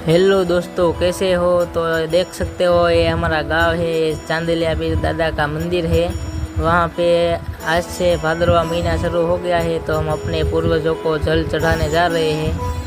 Hello दोस्तों, कैसे हो। तो देख सकते हो ये हमारा गांव है। ये चांदलिया पीर दादा का मंदिर है। वहाँ पे आज से भाद्रवा महीना शुरू हो गया है, तो हम अपने पूर्वजों को जल चढ़ाने जा रहे हैं।